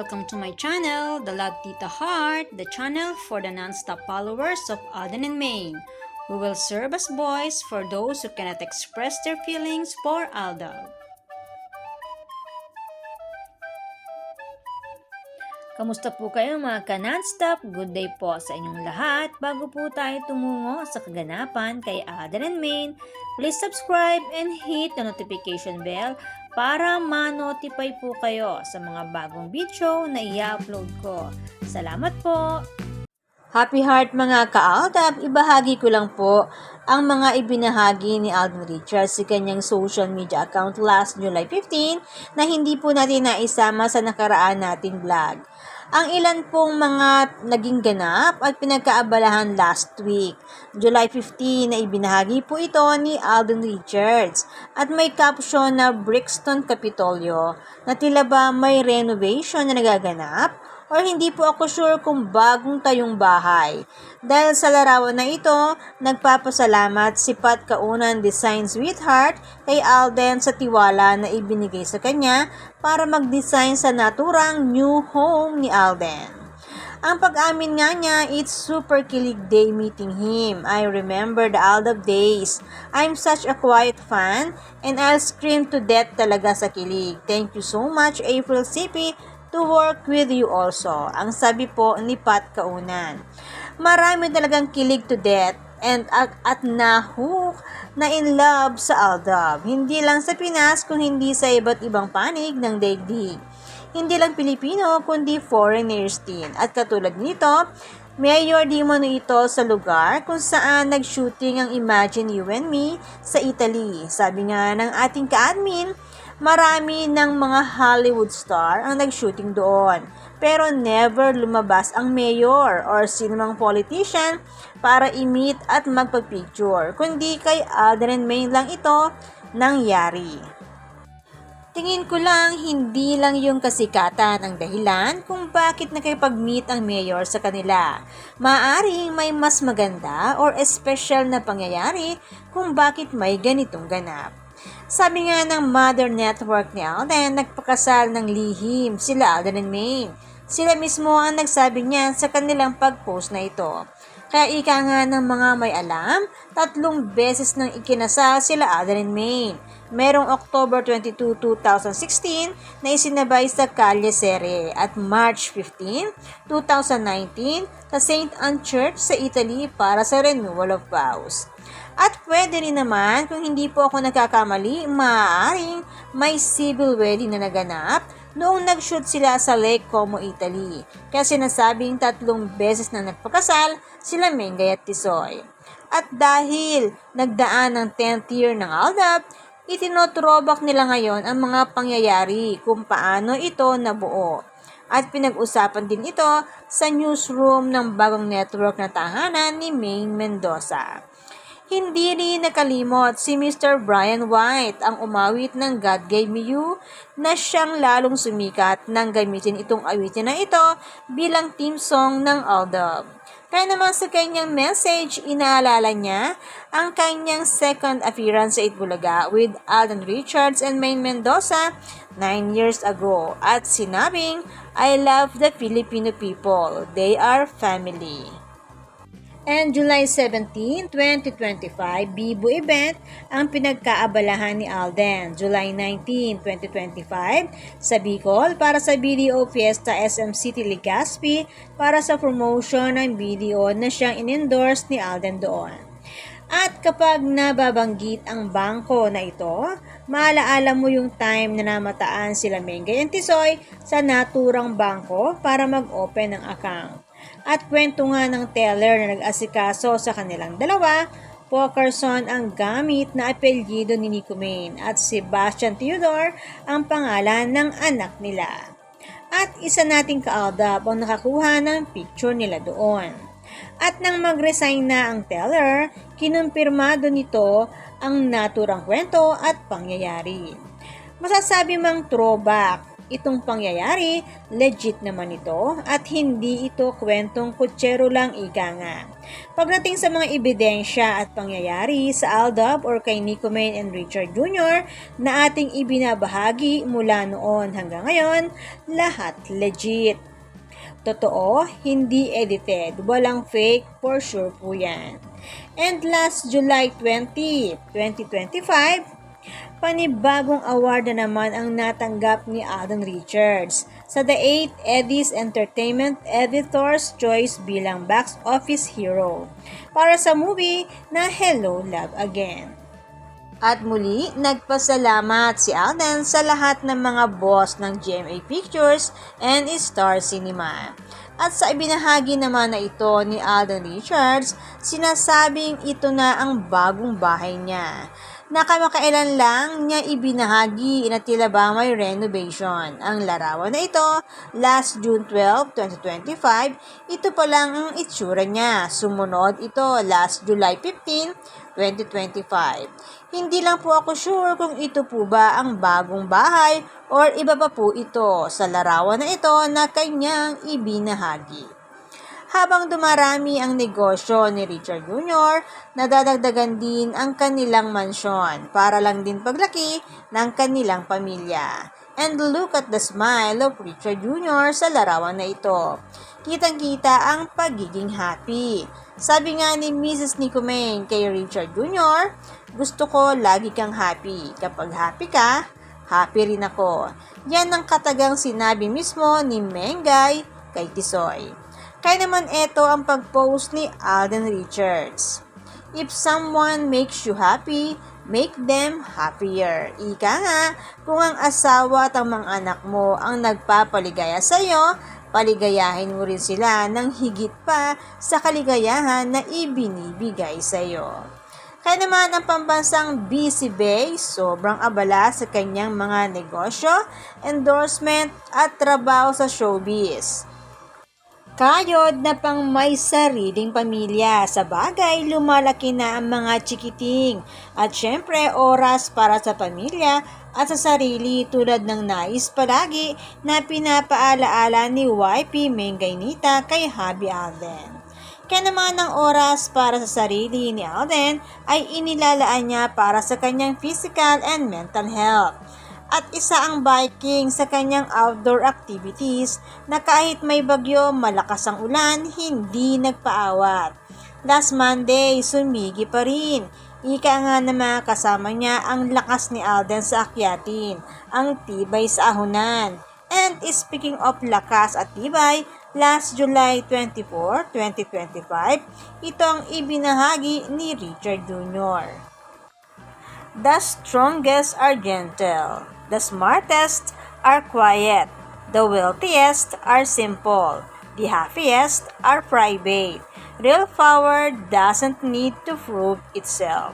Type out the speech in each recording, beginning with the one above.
welcome to my channel, The Love Tita Heart, the channel for the non-stop followers of Alden and Maine, who will serve as voice for those who cannot express their feelings for Aldab. Kamusta po kayo mga ka-non-stop? Good day po sa inyong lahat. Bago po tayo tumungo sa kaganapan kay Alden and Maine, please subscribe and hit the notification bell para ma-notify po kayo sa mga bagong video na i-upload ko. Salamat po! Happy heart mga ka-Aldab! Ibahagi ko lang po ang mga ibinahagi ni Alden Richards sa kanyang social media account last July 15 na hindi po natin naisama sa nakaraan nating vlog. Ang ilan pong mga naging ganap at pinagkaabalahan last week. July 15 na ibinahagi po ito ni Alden Richards at may caption na Brixton Capitolio na tila ba may renovation na nagaganap or hindi po ako sure kung bagong tayong bahay. Dahil sa larawan na ito, nagpapasalamat si Pat Kaunan Design Sweetheart kay Alden sa tiwala na ibinigay sa kanya para mag-design sa naturang new home ni Alden. Ang pag-amin nga niya, it's super kilig day meeting him. I remember the Aldab days. I'm such a quiet fan and I'll scream to death talaga sa kilig. Thank you so much, April CP, to work with you also. Ang sabi po ni Pat Kaunan. Marami talagang kilig to death and at na-hook na in love sa Aldab. Hindi lang sa Pinas kung hindi sa iba't ibang panig ng daigdig. Hindi lang Pilipino kundi foreigners din. At katulad nito, Mayor di mano ito sa lugar kung saan nag-shooting ang Imagine You and Me sa Italy. Sabi nga ng ating ka-admin, marami ng mga Hollywood star ang nag-shooting doon. Pero never lumabas ang mayor or sinumang politician para i-meet at magpapicture. Kundi kay Alden and Maine lang ito nangyari. Tingin ko lang hindi lang yung kasikatan ang dahilan kung bakit nakipag-meet ang mayor sa kanila. Maaring may mas maganda or special na pangyayari kung bakit may ganitong ganap. Sabi nga ng Mother Network ni Alden, nagpakasal ng lihim sila Alden and Maine. Sila mismo ang nagsabi niyan sa kanilang pag-post na ito. Kaya ika nga ng mga may alam, 3 beses nang ikinasal sila Alden and Maine. Merong October 22, 2016 na isinabay sa Calle Serre at March 15, 2019 sa St. Anne Church sa Italy para sa renewal of vows. At pwede rin naman, kung hindi po ako nagkakamali, maaaring may civil wedding na naganap noong nag-shoot sila sa Lake Como, Italy. Kaya sinasabing 3 beses na nagpakasal sila Mengay at Tisoy. At dahil nagdaan ng 10th year ng Aldab, itinotrobak nila ngayon ang mga pangyayari kung paano ito nabuo. At pinag-usapan din ito sa newsroom ng bagong network na tahanan ni Maine Mendoza. Hindi rin nakalimot si Mr. Brian White ang umawit ng God Gave Me You na siyang lalong sumikat nang gamitin itong awitin na ito bilang theme song ng Aldab. Kaya naman sa kanyang message, inaalala niya ang kanyang second appearance sa Itbulaga with Alden Richards and Maine Mendoza 9 years ago at sinabing, I love the Filipino people. They are family. And July 17, 2025, Bibo event ang pinagkaabalahan ni Alden. July 19, 2025, sa Bicol para sa BDO Fiesta SM City Legazpi para sa promotion ng BDO na siyang in-endorse ni Alden doon. At kapag nababanggit ang bangko na ito, maalaala mo yung time na namataan sila Mengay and Tisoy sa naturang bangko para mag-open ng account. At kwento nga ng teller na nag-asikaso sa kanilang dalawa, Pokerson ang gamit na apelyido ni Nico Maine at Sebastian Theodore ang pangalan ng anak nila. At isa nating ka-Aldab ang nakakuha ng picture nila doon. At nang mag-resign na ang teller, kinumpirmado nito ang naturang kwento at pangyayari. Masasabi mang throwback, itong pangyayari, legit naman ito at hindi ito kwentong kutsero lang ika nga. Pagdating sa mga ebidensya at pangyayari sa Aldab or kay Nico Main and Richard Jr. na ating ibinabahagi mula noon hanggang ngayon, lahat legit. Totoo, hindi edited, walang fake, for sure po yan. And last July 20, 2025, panibagong award na naman ang natanggap ni Alden Richards sa The 8th Eddie's Entertainment Editor's Choice bilang Box Office Hero para sa movie na Hello, Love Again. At muli, nagpasalamat si Alden sa lahat ng mga boss ng GMA Pictures and Star Cinema. At sa ibinahagi naman na ito ni Alden Richards, sinasabing ito na ang bagong bahay niya. Nakamakailan lang niya ibinahagi na tila ba may renovation. Ang larawan na ito, last June 12, 2025, ito pa lang ang itsura niya. Sumunod ito last July 15, 2025. Hindi lang po ako sure kung ito po ba ang bagong bahay or iba pa po ito sa larawan na ito na kanyang ibinahagi. Habang dumarami ang negosyo ni Richard Jr., nadadagdagan din ang kanilang mansyon para lang din paglaki ng kanilang pamilya. And look at the smile of Richard Jr. sa larawan na ito. Kitang-kita ang pagiging happy. Sabi nga ni Mrs. Nico Main kay Richard Jr., gusto ko lagi kang happy. Kapag happy ka, happy rin ako. Yan ang katagang sinabi mismo ni Mengay kay Tisoy. Kaya naman ito ang pag-post ni Alden Richards. If someone makes you happy, make them happier. Ika nga, kung ang asawa at ang mga anak mo ang nagpapaligaya sa iyo, paligayahin mo rin sila ng higit pa sa kaligayahan na ibinibigay sa iyo. Kaya naman ang pambansang Busy Bay, sobrang abala sa kanyang mga negosyo, endorsement at trabaho sa showbiz. Kayod na pang may sariling pamilya. Sa bagay, lumalaki na ang mga chikiting. At syempre, oras para sa pamilya at sa sarili tulad ng nais palagi na pinapaalaala ni YP Mengaynita kay Hubby Alden. Kaya naman ang oras para sa sarili ni Alden ay inilalaan niya para sa kanyang physical and mental health. At isa ang biking sa kanyang outdoor activities na kahit may bagyo, malakas ang ulan, hindi nagpaawat. Last Monday, sumigi pa rin. Ika nga na mga kasama niya ang lakas ni Alden sa akyatin, ang tibay sa ahunan. And speaking of lakas at tibay, last July 24, 2025, ito ang ibinahagi ni Richard Jr. The strongest are gentle. The smartest are quiet. The wealthiest are simple. The happiest are private. Real power doesn't need to prove itself.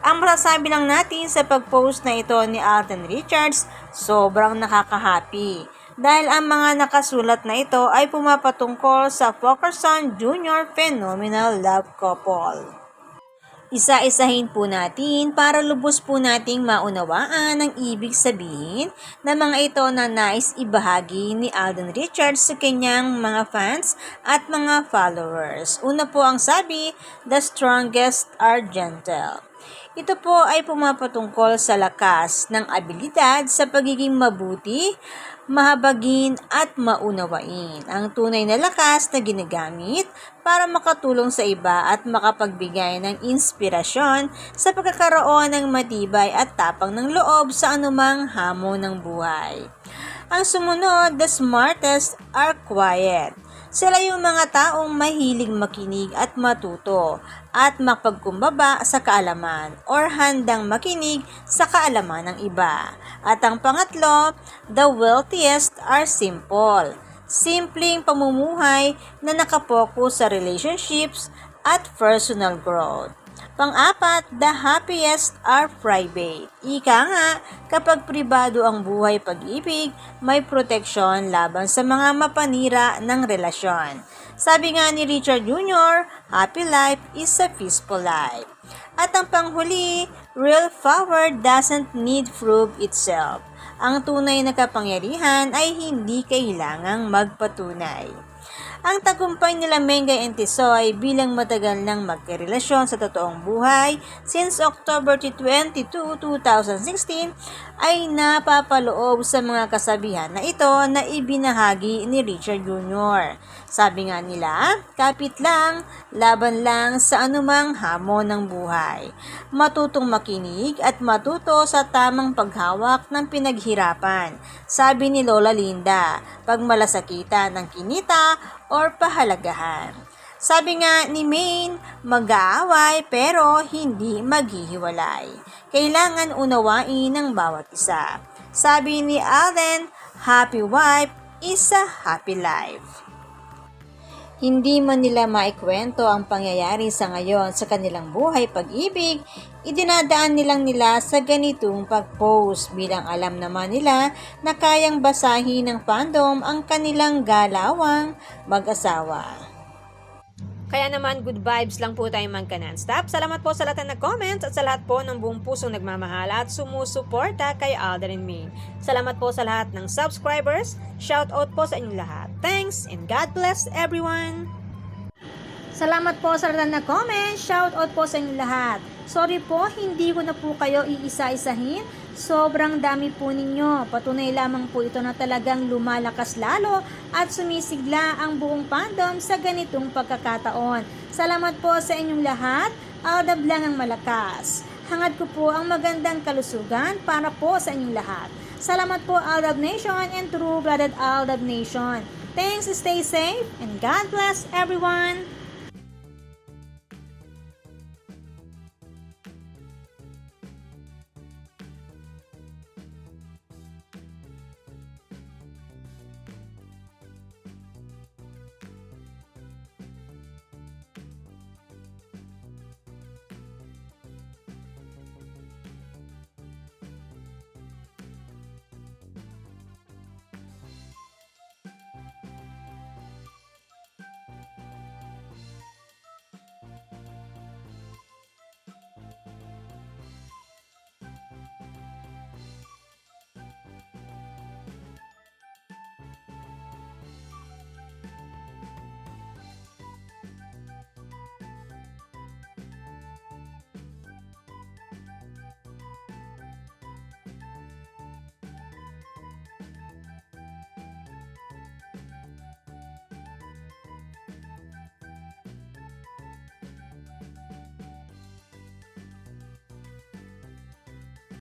Ang masasabi lang natin sa pag-post na ito ni Alden Richards, sobrang nakaka-happy. Dahil ang mga nakasulat na ito ay pumapatungkol sa Fulkerson Jr. Phenomenal Love Couple. Isa-isahin po natin para lubos po nating maunawaan ang ibig sabihin ng mga ito na nais ibahagi ni Alden Richards sa kanyang mga fans at mga followers. Una po ang sabi, the strongest are gentle. Ito po ay pumapatungkol sa lakas ng abilidad sa pagiging mabuti, mahabagin at maunawain. Ang tunay na lakas na ginagamit para makatulong sa iba at makapagbigay ng inspirasyon sa pagkakaroon ng matibay at tapang ng loob sa anumang hamon ng buhay. Ang sumunod, the smartest are quiet. Sila yung mga taong mahilig makinig at matuto at mapagkumbaba sa kaalaman or handang makinig sa kaalaman ng iba. At ang pangatlo, the wealthiest are simple. Simpleng pamumuhay na nakapokus sa relationships at personal growth. Pang-apat, the happiest are private. Ika nga, kapag pribado ang buhay pag-ibig, may proteksyon laban sa mga mapanira ng relasyon. Sabi nga ni Richard Jr., happy life is a peaceful life. At ang panghuli, real power doesn't need prove itself. Ang tunay na kapangyarihan ay hindi kailangang magpatunay. Ang tagumpay nila Mengay and Tisoy bilang matagal nang magkarelasyon sa totoong buhay since October 22, 2016 ay napapaloob sa mga kasabihan na ito na ibinahagi ni Richard Jr. Sabi nga nila, kapit lang, laban lang sa anumang hamon ng buhay. Matutong makinig at matuto sa tamang paghawak ng pinaghirapan. Sabi ni Lola Linda, pagmalasakitan ng kinita or pahalagahan. Sabi nga ni Maine, mag-aaway pero hindi maghihiwalay. Kailangan unawain ng bawat isa. Sabi ni Alden, happy wife is a happy life. Hindi man nila maikwento ang pangyayari sa ngayon sa kanilang buhay pag-ibig, idinadaan nilang nila sa ganitong pag-post bilang alam naman nila na kayang basahin ng fandom ang kanilang galawang mag-asawa. Kaya naman, good vibes lang po tayo magka-nonstop. Salamat po sa lahat na nag-comments at sa lahat po ng buong pusong nagmamahal at sumusuporta kay Alden and Maine. Salamat po sa lahat ng subscribers. Shout out po sa inyong lahat. Thanks and God bless everyone! Salamat po sa lahat na comment. Shout out po sa inyong lahat. Sorry po, hindi ko na po kayo iisa-isahin. Sobrang dami po ninyo. Patunay lamang po ito na talagang lumalakas lalo at sumisigla ang buong fandom sa ganitong pagkakataon. Salamat po sa inyong lahat. Aldab lang ang malakas. Hangad ko po ang magandang kalusugan para po sa inyong lahat. Salamat po Aldab Nation and True-Blooded Aldab Nation. Thanks, stay safe, and God bless everyone!